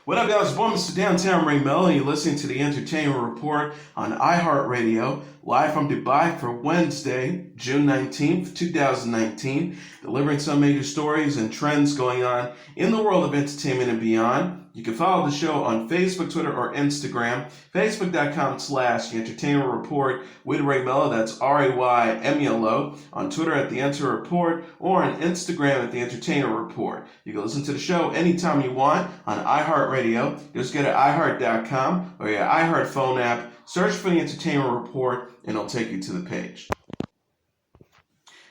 What up, guys? Welcome to Downtown Ray Melo, and you're listening to the Entertainment Report on iHeartRadio, live from Dubai for Wednesday, June 19th, 2019, delivering some major stories and trends going on in the world of entertainment and beyond. You can follow the show on Facebook, Twitter, or Instagram. Facebook.com/The Entertainment Report with Ray Melo, that's RAYMELO. On Twitter at The Enter Report, or on Instagram at The Entertainment Report. You can listen to the show anytime you want on iHeartRadio. Just go to iHeart.com or your iHeart phone app, search for The Entertainment Report, and it'll take you to the page.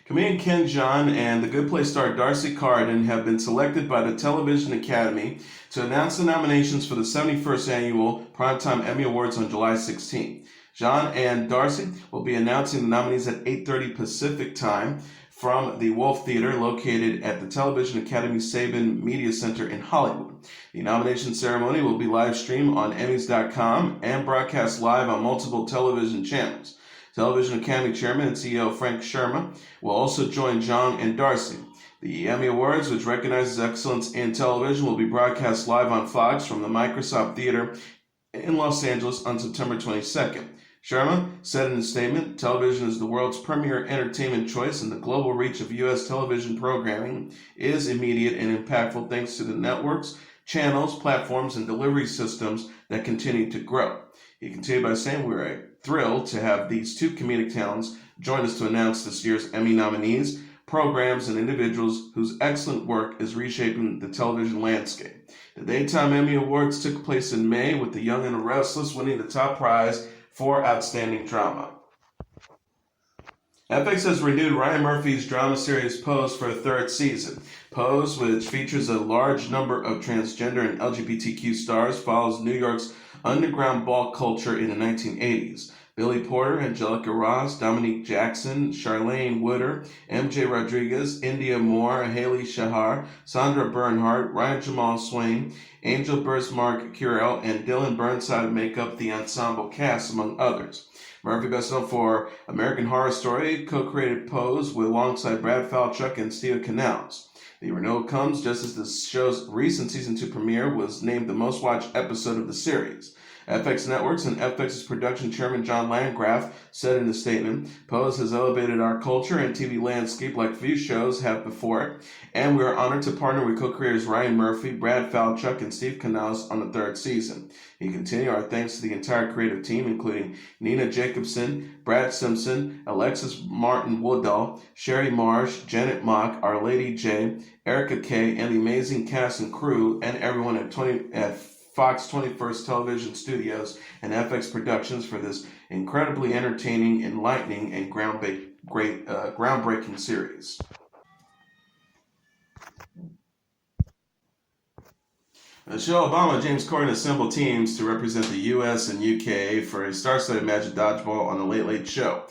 Comedian Ken Jeong and The Good Place star Darcy Carden have been selected by the Television Academy to announce the nominations for the 71st Annual Primetime Emmy Awards on July 16th. Jeong and Darcy will be announcing the nominees at 8:30 Pacific Time from the Wolf Theater located at the Television Academy Sabin Media Center in Hollywood. The nomination ceremony will be live streamed on Emmys.com and broadcast live on multiple television channels. Television Academy Chairman and CEO Frank Sherma will also join Jeong and Darcy. The Emmy Awards, which recognizes excellence in television, will be broadcast live on Fox from the Microsoft Theater in Los Angeles on September 22nd. Sherma said in a statement, "Television is the world's premier entertainment choice, and the global reach of U.S. television programming is immediate and impactful thanks to the networks, channels, platforms, and delivery systems that continue to grow." He continued by saying, "We're thrilled to have these two comedic talents join us to announce this year's Emmy nominees, programs, and individuals whose excellent work is reshaping the television landscape." The Daytime Emmy Awards took place in May, with The Young and the Restless winning the top prize for Outstanding Drama. FX has renewed Ryan Murphy's drama series Pose for a third season. Pose, which features a large number of transgender and LGBTQ stars, follows New York's underground ball culture in the 1980s. Billy Porter, Angelica Ross, Dominique Jackson, Charlene Woodard, MJ Rodriguez, India Moore, Haley Shahar, Sandra Bernhardt, Ryan Jamal Swain, Angel Burstmark Curel, and Dylan Burnside make up the ensemble cast, among others. Murphy, best known for American Horror Story, co-created Pose alongside Brad Falchuk and Steve Canals. The renewal comes just as the show's recent season 2 premiere was named the most watched episode of the series. FX Networks and FX's production chairman John Landgraf said in a statement, "Pose has elevated our culture and TV landscape like few shows have before it, and we are honored to partner with co-creators Ryan Murphy, Brad Falchuk, and Steve Canals on the third season." He continued, "Our thanks to the entire creative team, including Nina Jacobson, Brad Simpson, Alexis Martin Woodall, Sherry Marsh, Janet Mock, Our Lady J, Erica Kay, and the amazing cast and crew, and everyone at Fox 21st Television Studios and FX Productions for this incredibly entertaining, enlightening, and groundbreaking series." Michelle Obama and James Corden assembled teams to represent the U.S. and UK for a star-studded match of dodgeball on The Late Late Show.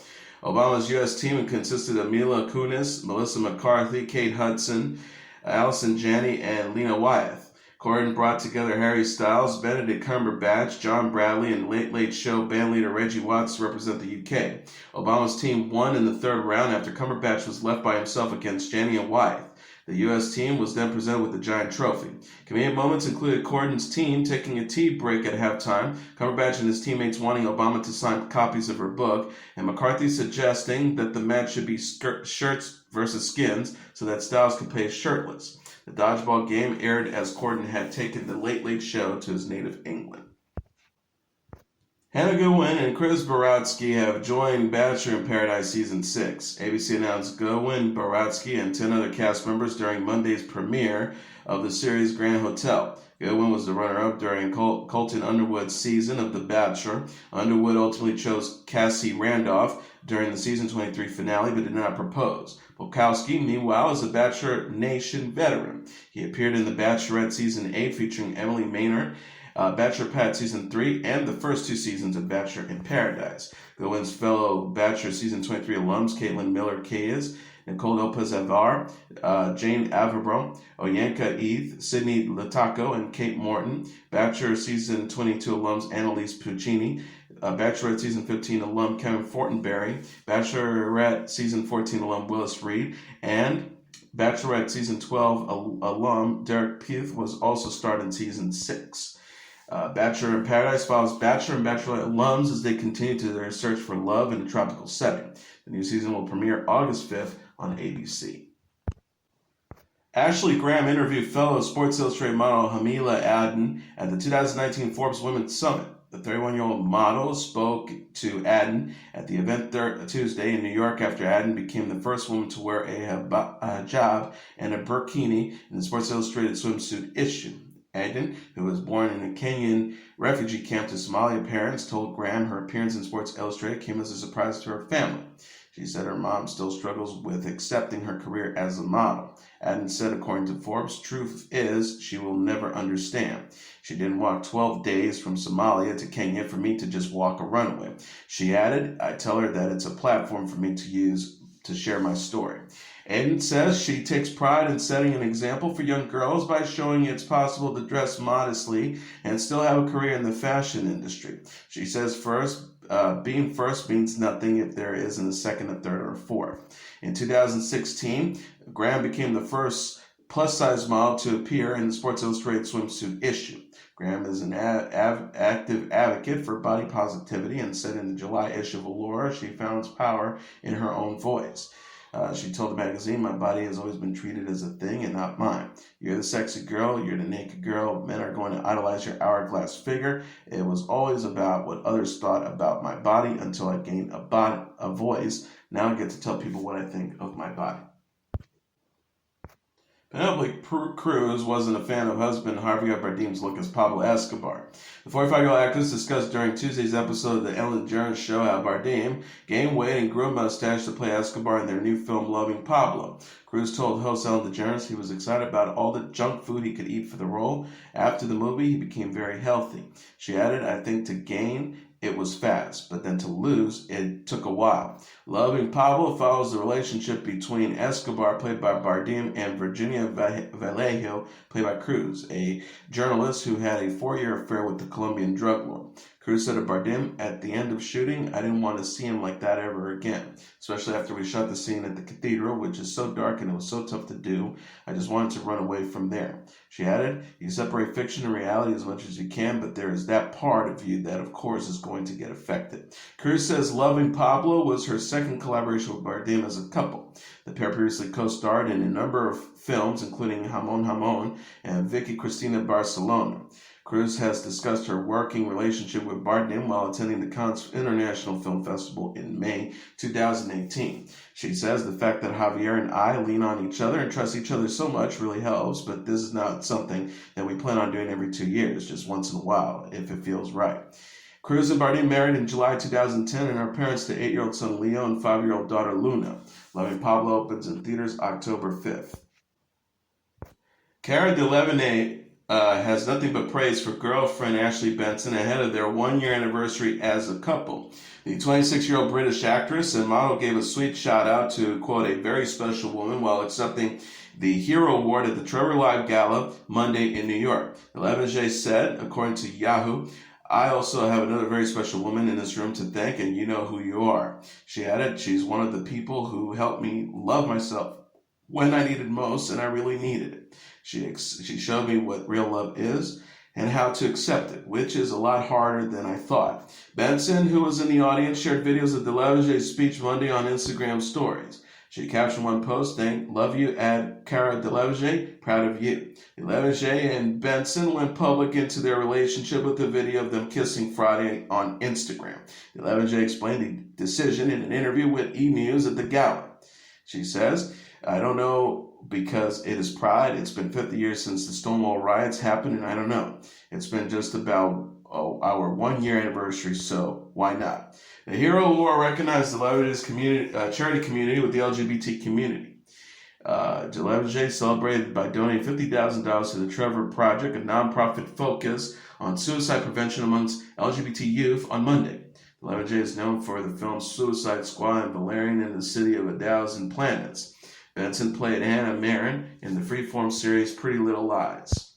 Obama's U.S. team consisted of Mila Kunis, Melissa McCarthy, Kate Hudson, Allison Janney, and Lena Wyeth. Corden brought together Harry Styles, Benedict Cumberbatch, John Bradley, and Late Late Show bandleader Reggie Watts to represent the UK. Obama's team won in the third round after Cumberbatch was left by himself against Janney and Wyeth. The U.S. team was then presented with the giant trophy. Comedic moments included Corden's team taking a tea break at halftime, Cumberbatch and his teammates wanting Obama to sign copies of her book, and McCarthy suggesting that the match should be shirts versus skins so that Styles could play shirtless. The dodgeball game aired as Corden had taken The Late Late Show to his native England. Hannah Godwin and Chris Baratsky have joined Bachelor in Paradise Season 6. ABC announced Godwin, Baratsky, and 10 other cast members during Monday's premiere of the series' Grand Hotel. Godwin was the runner-up during Colton Underwood's season of The Bachelor. Underwood ultimately chose Cassie Randolph during the Season 23 finale, but did not propose. Bukowski, meanwhile, is a Bachelor Nation veteran. He appeared in The Bachelorette Season 8 featuring Emily Maynard, Bachelor Pad Season 3, and the first 2 seasons of Bachelor in Paradise. Godwin's fellow Bachelor Season 23 alums, Caitlin Miller-Kayes, Nicole Lopez-Avar, Jane Avabro, Oyenka Eve, Sydney Lataco, and Kate Morton. Bachelor Season 22 alums, Annalise Puccini, Bachelorette Season 15 alum, Kevin Fortenberry, Bachelorette Season 14 alum, Willis Reed, and Bachelorette Season 12 alum Derek Peath was also starred in Season 6. Bachelor in Paradise follows Bachelor and Bachelorette alums as they continue to their search for love in a tropical setting. The new season will premiere August 5th on ABC. Ashley Graham interviewed fellow Sports Illustrated model Halima Aden at the 2019 Forbes Women's Summit. The 31-year-old model spoke to Aden at the event Tuesday in New York after Aden became the first woman to wear a hijab and a burkini in the Sports Illustrated swimsuit issue. Aden, who was born in a Kenyan refugee camp to Somalia parents, told Graham her appearance in Sports Illustrated came as a surprise to her family. She said her mom still struggles with accepting her career as a model. Aden said, according to Forbes, truth is she will never understand. She didn't walk 12 days from Somalia to Kenya for me to just walk a runway. She added, I tell her that it's a platform for me to use to share my story. Aden says she takes pride in setting an example for young girls by showing it's possible to dress modestly and still have a career in the fashion industry. She says being first means nothing if there isn't a second, a third, or a fourth. In 2016, Graham became the first plus-size model to appear in the Sports Illustrated swimsuit issue. Graham is an active advocate for body positivity and said in the July issue of Allure she found power in her own voice. She told the magazine, my body has always been treated as a thing and not mine. You're the sexy girl, you're the naked girl, men are going to idolize your hourglass figure. It was always about what others thought about my body until I gained a voice. Now I get to tell people what I think of my body. Penelope Cruz wasn't a fan of husband Javier Bardem's look as Pablo Escobar. The 45-year-old actress discussed during Tuesday's episode of the Ellen DeGeneres show how Bardem gained weight and grew a mustache to play Escobar in their new film Loving Pablo. Cruz told host Ellen DeGeneres he was excited about all the junk food he could eat for the role. After the movie, he became very healthy. She added, I think to gain, it was fast, but then to lose, it took a while. Loving Pablo follows the relationship between Escobar, played by Bardem, and Virginia Vallejo, played by Cruz, a journalist who had a 4-year affair with the Colombian drug lord. Cruz said of Bardem, at the end of shooting, I didn't want to see him like that ever again, especially after we shot the scene at the cathedral, which is so dark and it was so tough to do. I just wanted to run away from there. She added, you separate fiction and reality as much as you can, but there is that part of you that, of course, is going to get affected. Cruz says Loving Pablo was her second collaboration with Bardem as a couple. The pair previously co-starred in a number of films, including Jamon Jamon and Vicky Cristina Barcelona. Cruz has discussed her working relationship with Bardem while attending the Cannes International Film Festival in May 2018. She says the fact that Javier and I lean on each other and trust each other so much really helps, but this is not something that we plan on doing every 2 years, just once in a while, if it feels right. Cruz and Bardem married in July 2010 and are parents to 8-year-old son Leo and 5-year-old daughter Luna. Loving Pablo opens in theaters October 5th. Cara Delevingne has nothing but praise for girlfriend Ashley Benson ahead of their 1-year anniversary as a couple. The 26-year-old British actress and model gave a sweet shout out to, quote, a very special woman while accepting the Hero Award at the Trevor Live Gala Monday in New York. Delevingne said, according to Yahoo, I also have another very special woman in this room to thank, and you know who you are. She added, she's one of the people who helped me love myself when I needed most, and I really needed it. She showed me what real love is and how to accept it, which is a lot harder than I thought. Benson, who was in the audience, shared videos of Delevingne's speech Monday on Instagram stories. She captioned one post saying, love you at Cara Delevingne, proud of you. Delevingne and Benson went public into their relationship with a video of them kissing Friday on Instagram. Delevingne explained the decision in an interview with E! News at the gala. She says, I don't know because it is pride. It's been 50 years since the Stonewall riots happened, and I don't know. It's been just about our 1-year anniversary, so why not? The Hero Award recognized Delevingne's charity community with the LGBT community. Delevingne celebrated by donating $50,000 to the Trevor Project, a nonprofit focused on suicide prevention amongst LGBT youth, on Monday. Delevingne is known for the films Suicide Squad and Valerian and the City of a Thousand Planets. Benson played Anna Maren in the freeform series Pretty Little Lies.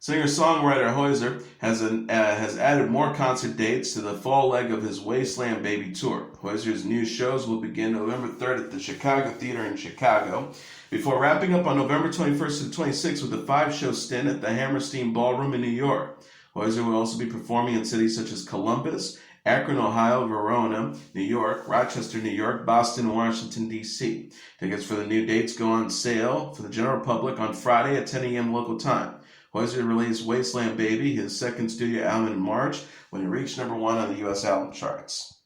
Singer-songwriter Hozier has added more concert dates to the fall leg of his Wasteland Baby tour. Hozier's new shows will begin November 3rd at the Chicago Theater in Chicago, before wrapping up on November 21st to 26th with a 5-show stint at the Hammerstein Ballroom in New York. Hozier will also be performing in cities such as Columbus, Akron, Ohio, Verona, New York, Rochester, New York, Boston, and Washington, D.C. Tickets for the new dates go on sale for the general public on Friday at 10 a.m. local time. Hozier released Wasteland Baby, his second studio album, in March when it reached number 1 on the U.S. album charts.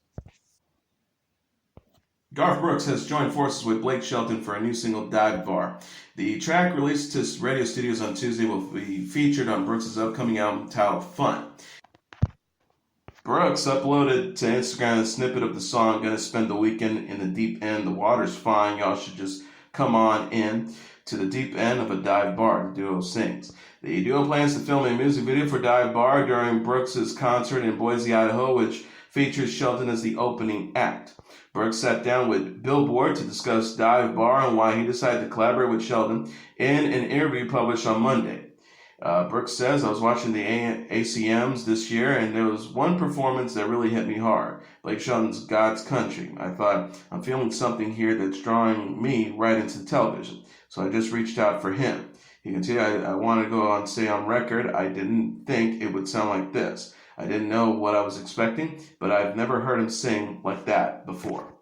Garth Brooks has joined forces with Blake Shelton for a new single, Dive Bar. The track, released to radio studios on Tuesday, will be featured on Brooks' upcoming album titled Fun. Brooks uploaded to Instagram a snippet of the song, Gonna Spend the Weekend in the Deep End. The water's fine, y'all should just come on in to the deep end of a dive bar, the duo sings. The duo plans to film a music video for Dive Bar during Brooks' concert in Boise, Idaho, which features Shelton as the opening act. Brooks sat down with Billboard to discuss Dive Bar and why he decided to collaborate with Shelton in an interview published on Monday. Brooks says, I was watching the ACMs this year, and there was one performance that really hit me hard. Blake Shelton's God's Country. I thought, I'm feeling something here that's drawing me right into television. So I just reached out for him. He continued, I want to go on and say on record, I didn't think it would sound like this. I didn't know what I was expecting, but I've never heard him sing like that before.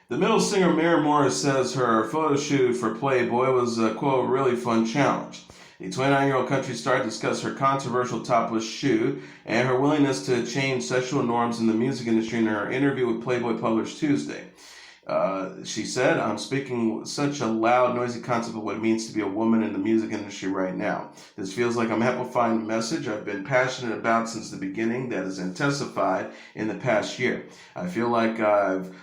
The middle singer Maren Morris says her photo shoot for Playboy was a, quote, really fun challenge. The 29-year-old country star discussed her controversial topless shoot and her willingness to change sexual norms in the music industry in her interview with Playboy published Tuesday. She said, I'm speaking with such a loud, noisy concept of what it means to be a woman in the music industry right now. This feels like I'm amplifying a message I've been passionate about since the beginning that has intensified in the past year. I feel like I've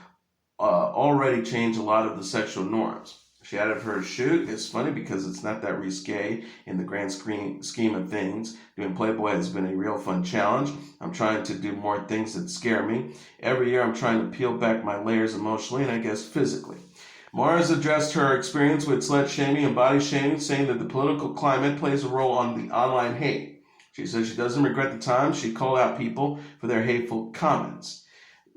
already changed a lot of the sexual norms. She added her shoot. It's funny because it's not that risque in the grand scheme of things. Doing Playboy has been a real fun challenge. I'm trying to do more things that scare me. Every year I'm trying to peel back my layers emotionally and I guess physically. Morris addressed her experience with slut shaming and body shaming, saying that the political climate plays a role on the online hate. She says she doesn't regret the time she called out people for their hateful comments.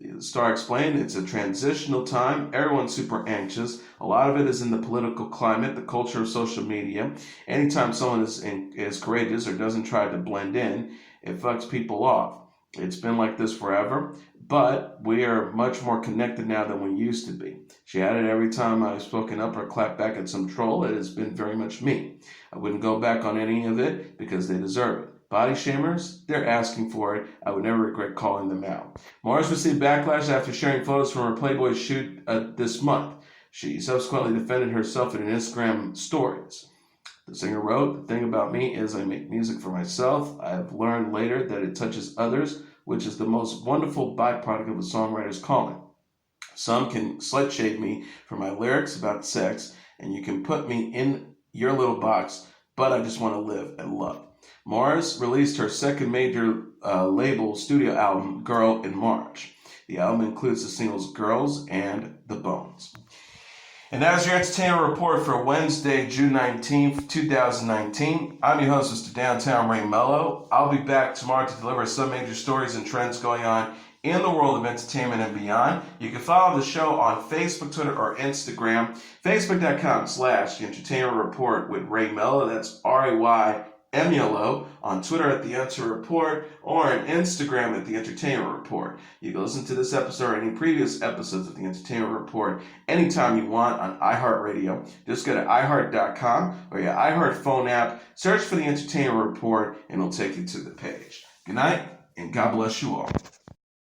The star explained, it's a transitional time. Everyone's super anxious. A lot of it is in the political climate, the culture of social media. Anytime someone is courageous or doesn't try to blend in, it fucks people off. It's been like this forever, but we are much more connected now than we used to be. She added, every time I've spoken up or clapped back at some troll, it has been very much me. I wouldn't go back on any of it because they deserve it. Body shamers, they're asking for it. I would never regret calling them out. Morris received backlash after sharing photos from her Playboy shoot this month. She subsequently defended herself in Instagram stories. The singer wrote, the thing about me is I make music for myself. I have learned later that it touches others, which is the most wonderful byproduct of a songwriter's calling. Some can slut shame me for my lyrics about sex, and you can put me in your little box, but I just want to live and love. Morris released her second major label studio album, Girl, in March. The album includes the singles Girls and The Bones. And that is your entertainment report for Wednesday, June 19th, 2019. I'm your host, Mr. Downtown Ray Melo. I'll be back tomorrow to deliver some major stories and trends going on in the world of entertainment and beyond. You can follow the show on Facebook, Twitter, or Instagram. Facebook.com/The Entertainment Report with Ray Melo. That's RAY. Melo, on Twitter at The Enter Report, or on Instagram at The Entertainment Report. You can listen to this episode or any previous episodes of The Entertainment Report anytime you want on iHeartRadio. Just go to iHeart.com or your iHeart phone app, search for The Entertainment Report, and it'll take you to the page. Good night, and God bless you all.